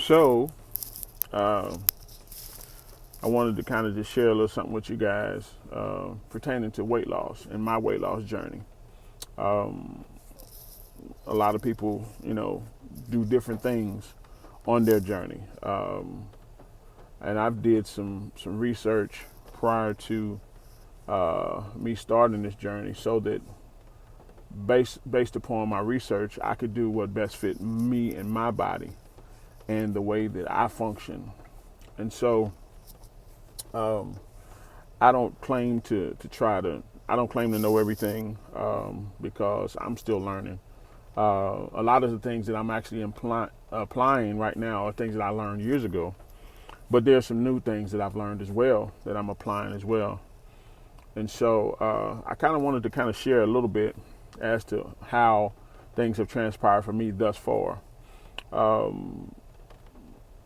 So, uh, I wanted to kind of just share a little something with you guys pertaining to weight loss and my weight loss journey. A lot of people, do different things on their journey, and I've did some research prior to me starting this journey, so that based upon my research, I could do what best fit me and my body and the way that I function. And so, I don't claim I don't claim to know everything, because I'm still learning. A lot of the things that I'm actually applying right now are things that I learned years ago, but there's some new things that I've learned as well that I'm applying as well. And so, I kind of wanted to kind of share a little bit as to how things have transpired for me thus far.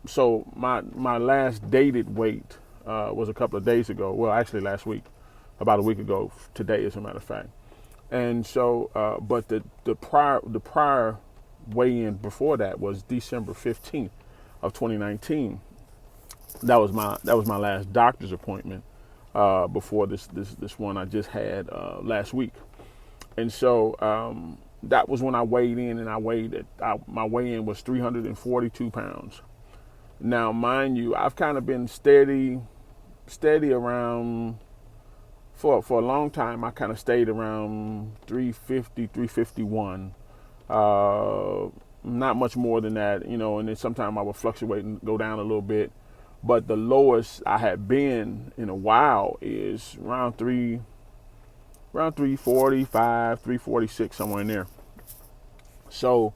So my last dated weight was a couple of days ago. Well, actually last week, about a week ago today, as a matter of fact. And so, but the prior weigh-in before that was December 15th of 2019. That was my last doctor's appointment before this one I just had last week. And so, that was when I weighed in, and my weigh-in was 342 pounds. Now, mind you, I've kind of been steady around for a long time. I kind of stayed around 350, 351. Not much more than that, and then sometimes I would fluctuate and go down a little bit. But the lowest I had been in a while is around 345, 346, somewhere in there. So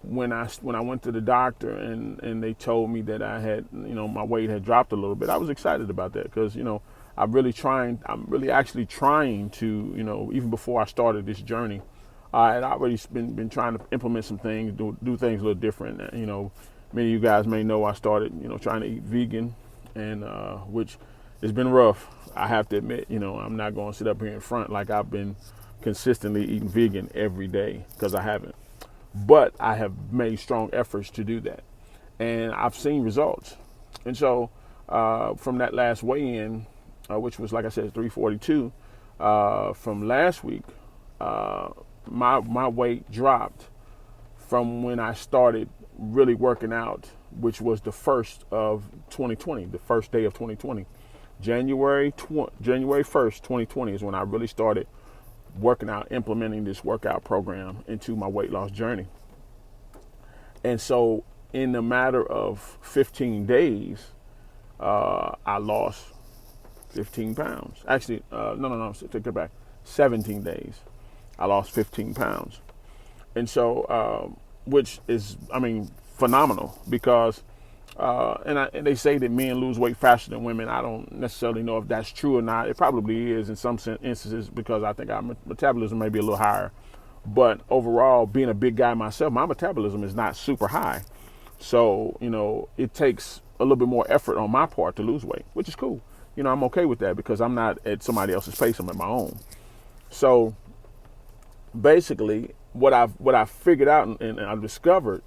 when I went to the doctor and they told me that I had, my weight had dropped a little bit, I was excited about that, because, I'm really actually trying to, even before I started this journey, I had already been trying to implement some things, do things a little different. Many of you guys may know I started, trying to eat vegan, and which has been rough. I have to admit, I'm not going to sit up here in front like I've been consistently eating vegan every day, because I haven't. But I have made strong efforts to do that, and I've seen results. And so, from that last weigh-in, which was, like I said, 342, from last week, my weight dropped from when I started really working out, which was the first of 2020, the first day of 2020. January 1st, 2020 is when I really started working out, implementing this workout program into my weight loss journey. And so in a matter of 15 days, I lost 15 pounds. Actually, no, take it back. 17 days, I lost 15 pounds. And so, which is, phenomenal, because, and they say that men lose weight faster than women. I don't necessarily know if that's true or not. It probably is in some instances, because I think our metabolism may be a little higher. But overall, being a big guy myself, my metabolism is not super high. So, it takes a little bit more effort on my part to lose weight, which is cool. I'm okay with that, because I'm not at somebody else's pace, I'm at my own. So basically, what I've figured out and I've discovered,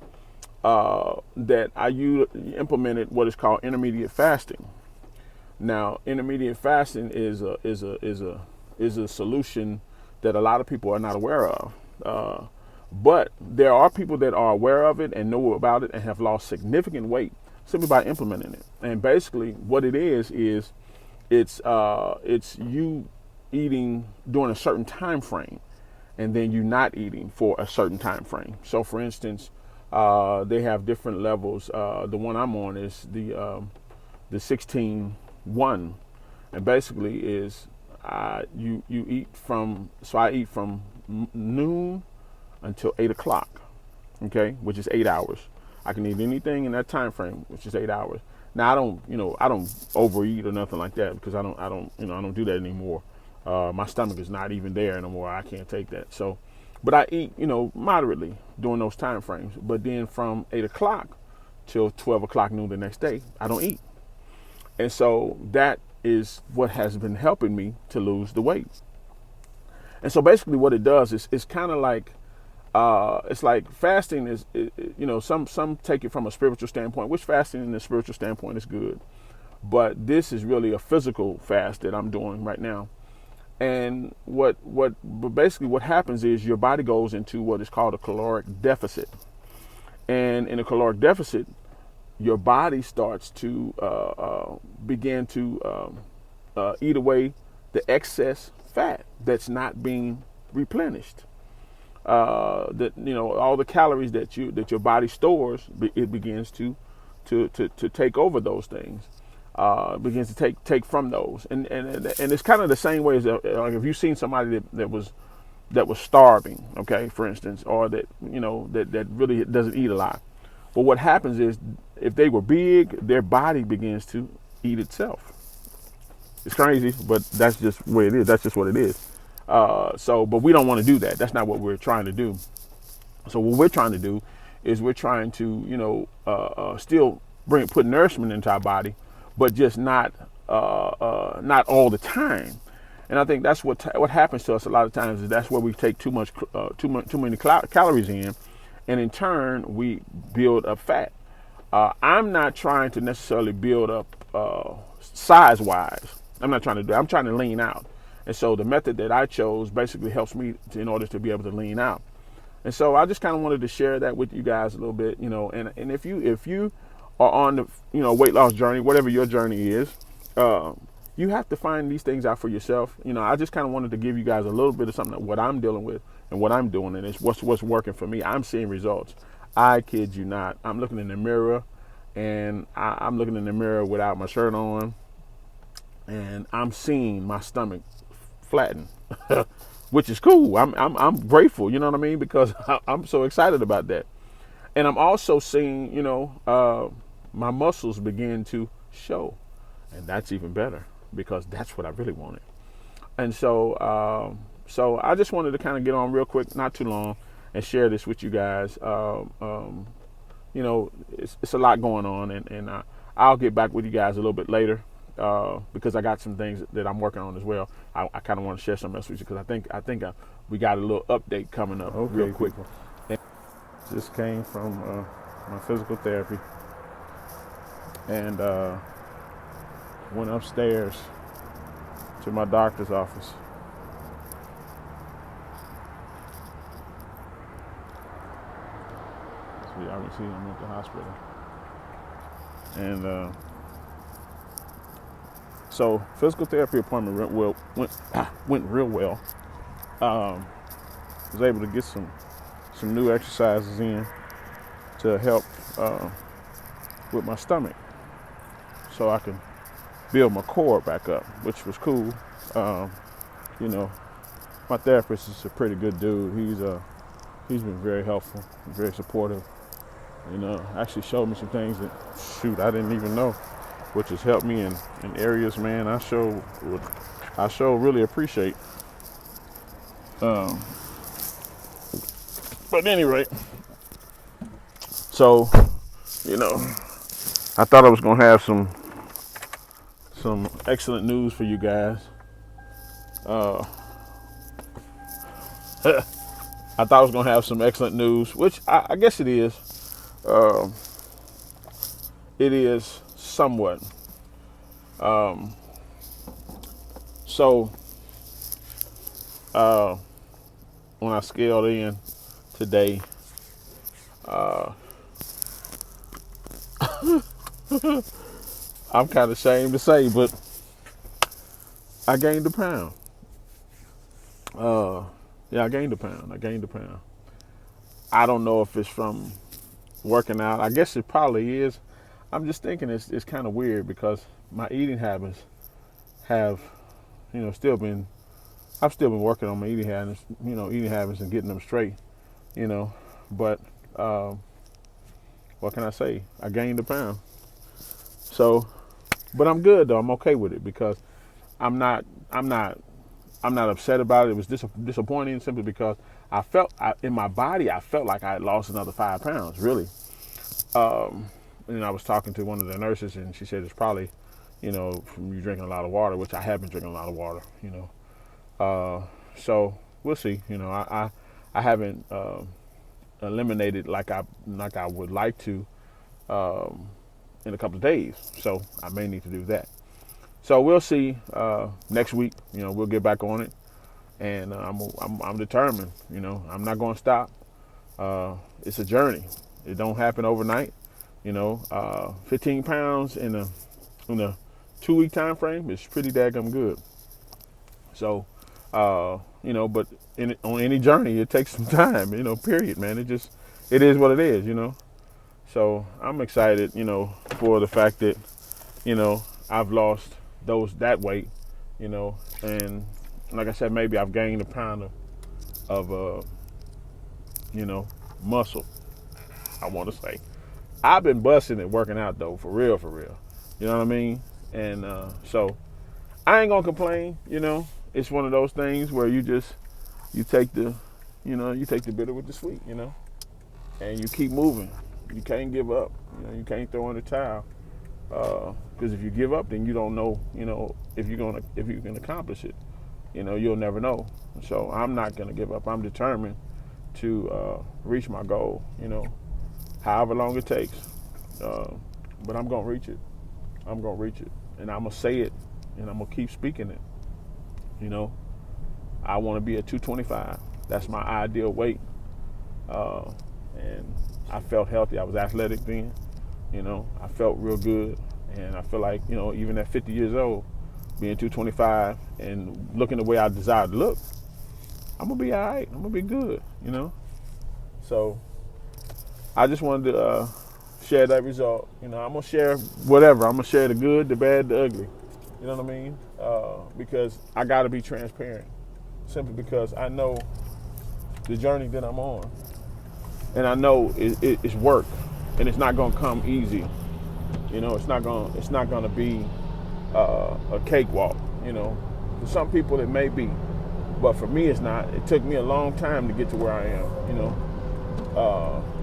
that I implemented what is called intermediate fasting. Now, intermediate fasting is a solution that a lot of people are not aware of. But there are people that are aware of it and know about it and have lost significant weight simply by implementing it. And basically, what it is it's you eating during a certain time frame, and then you not eating for a certain time frame. So, for instance, they have different levels. The one I'm on is the 16-1, and basically is you eat from. So I eat from noon until 8 o'clock. Okay, which is 8 hours. I can eat anything in that time frame, which is 8 hours. Now I don't overeat or nothing like that, because I don't do that anymore. My stomach is not even there anymore. I can't take that. So, but I eat, moderately during those time frames. But then from 8 o'clock till 12 o'clock noon the next day, I don't eat. And so that is what has been helping me to lose the weight. And so basically what it does is it's kind of like It's like fasting is, some take it from a spiritual standpoint, which fasting in the spiritual standpoint is good. But this is really a physical fast that I'm doing right now. And but basically what happens is your body goes into what is called a caloric deficit. And in a caloric deficit, your body starts to begin to eat away the excess fat that's not being replenished. That all the calories that your body stores, it begins to take over those things. Begins to take from those, and it's kind of the same way as like if you've seen somebody that was starving, okay, for instance, or that that really doesn't eat a lot. But what happens is, if they were big, their body begins to eat itself. It's crazy, but that's just where it is. That's just what it is. But we don't want to do that. That's not what we're trying to do. So what we're trying to do is we're trying to, still put nourishment into our body, but just not all the time. And I think that's what happens to us a lot of times, is that's where we take too many calories in, and in turn we build up fat. I'm not trying to necessarily build up size wise. I'm not trying to do. I'm trying to lean out. And so the method that I chose basically helps me in order to be able to lean out. And so I just kind of wanted to share that with you guys a little bit, and if you are on the weight loss journey, whatever your journey is, you have to find these things out for yourself. I just kind of wanted to give you guys a little bit of something, what I'm dealing with and what I'm doing, and it's what's working for me. I'm seeing results. I kid you not. I'm looking in the mirror, and I'm looking in the mirror without my shirt on, and I'm seeing my stomach flatten, which is cool. I'm grateful, you know what I mean, because I'm so excited about that. And I'm also seeing, my muscles begin to show, and that's even better, because that's what I really wanted. And so I just wanted to kind of get on real quick, not too long, and share this with you guys. It's a lot going on, and I'll get back with you guys a little bit later. Because I got some things that I'm working on as well. I kind of want to share some messages, because I think we got a little update coming up real quick. This came from my physical therapy, and went upstairs to my doctor's office. So y'all can see I'm at the hospital, and so physical therapy appointment went real well. Was able to get some new exercises in to help with my stomach, so I can build my core back up, which was cool. My therapist is a pretty good dude. He's been very helpful, very supportive. Actually showed me some things that I didn't even know, which has helped me in areas, man, I sure really appreciate. But at any rate, so, I thought I was going to have some excellent news for you guys. I thought I was going to have some excellent news, which I guess it is. It is somewhat. When I scaled in today, I'm kind of ashamed to say, but I gained a pound. I gained a pound. I don't know if it's from working out. I guess it probably is. I'm just thinking it's kind of weird, because my eating habits have, I've still been working on my eating habits, and getting them straight, but what can I say? I gained a pound. So, but I'm good though. I'm okay with it, because I'm not upset about it. It was disappointing, simply because in my body, I felt like I had lost another 5 pounds, really. And I was talking to one of the nurses, and she said it's probably, from you drinking a lot of water, which I have been drinking a lot of water, so we'll see. I haven't eliminated like I would like to in a couple of days. So I may need to do that. So we'll see next week. We'll get back on it, and I'm determined. I'm not going to stop. It's a journey. It don't happen overnight. 15 pounds in a 2-week time frame is pretty daggum good. So, but on any journey, it takes some time. Period, man. It is what it is. So I'm excited. For the fact that I've lost that weight. And like I said, maybe I've gained a pound of muscle. I want to say. I've been busting it working out though, for real. You know what I mean? And so I ain't gonna complain. It's one of those things where you take the bitter with the sweet. And you keep moving. You can't give up. You can't throw in the towel. Because if you give up, then you don't know. If you can accomplish it. You'll never know. So I'm not gonna give up. I'm determined to reach my goal. However long it takes. But I'm gonna reach it. I'm gonna reach it, and I'm gonna say it, and I'm gonna keep speaking it. I want to be at 225. That's my ideal weight, and I felt healthy. I was athletic then. I felt real good, and I feel like even at 50 years old, being 225 and looking the way I desire to look, I'm gonna be all right. I'm gonna be good. So I just wanted to share that result. I'm gonna share whatever. I'm gonna share the good, the bad, the ugly. You know what I mean? Because I gotta be transparent, simply because I know the journey that I'm on, and I know it's work, and it's not gonna come easy. It's not gonna be a cakewalk. For some people it may be, but for me it's not. It took me a long time to get to where I am.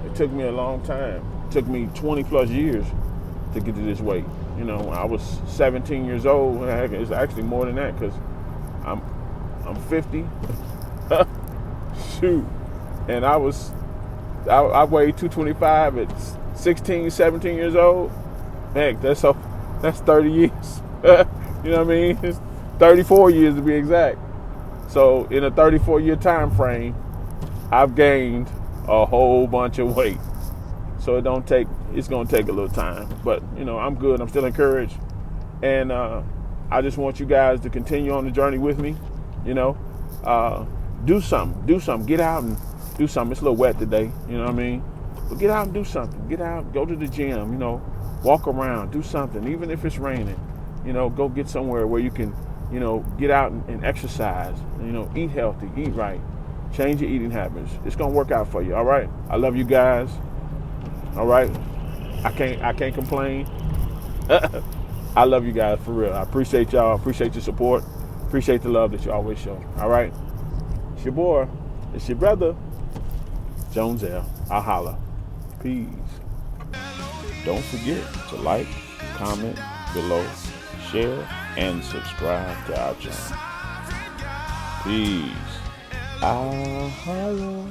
It took me a long time. It took me 20 plus years to get to this weight. I was 17 years old. It's actually more than that because I'm 50. Shoot. And I weighed 225 at 16, 17 years old. Heck, that's 30 years. You know what I mean? It's 34 years to be exact. So in a 34-year time frame, I've gained a whole bunch of weight. So it's gonna take a little time. But I'm good. I'm still encouraged. And I just want you guys to continue on the journey with me. Do something. Get out and do something. It's a little wet today, you know what I mean? But get out and do something. Get out, go to the gym, walk around, do something, even if it's raining. Go get somewhere where you can, get out and exercise, eat healthy, eat right. Change your eating habits. It's gonna work out for you, all right? I love you guys. All right? I can't complain. I love you guys for real. I appreciate y'all. Appreciate your support. Appreciate the love that you always show. All right? It's your boy. It's your brother, Jones L. I'll holla. Peace. Don't forget to like, comment below, share, and subscribe to our channel. Peace. I'll holla.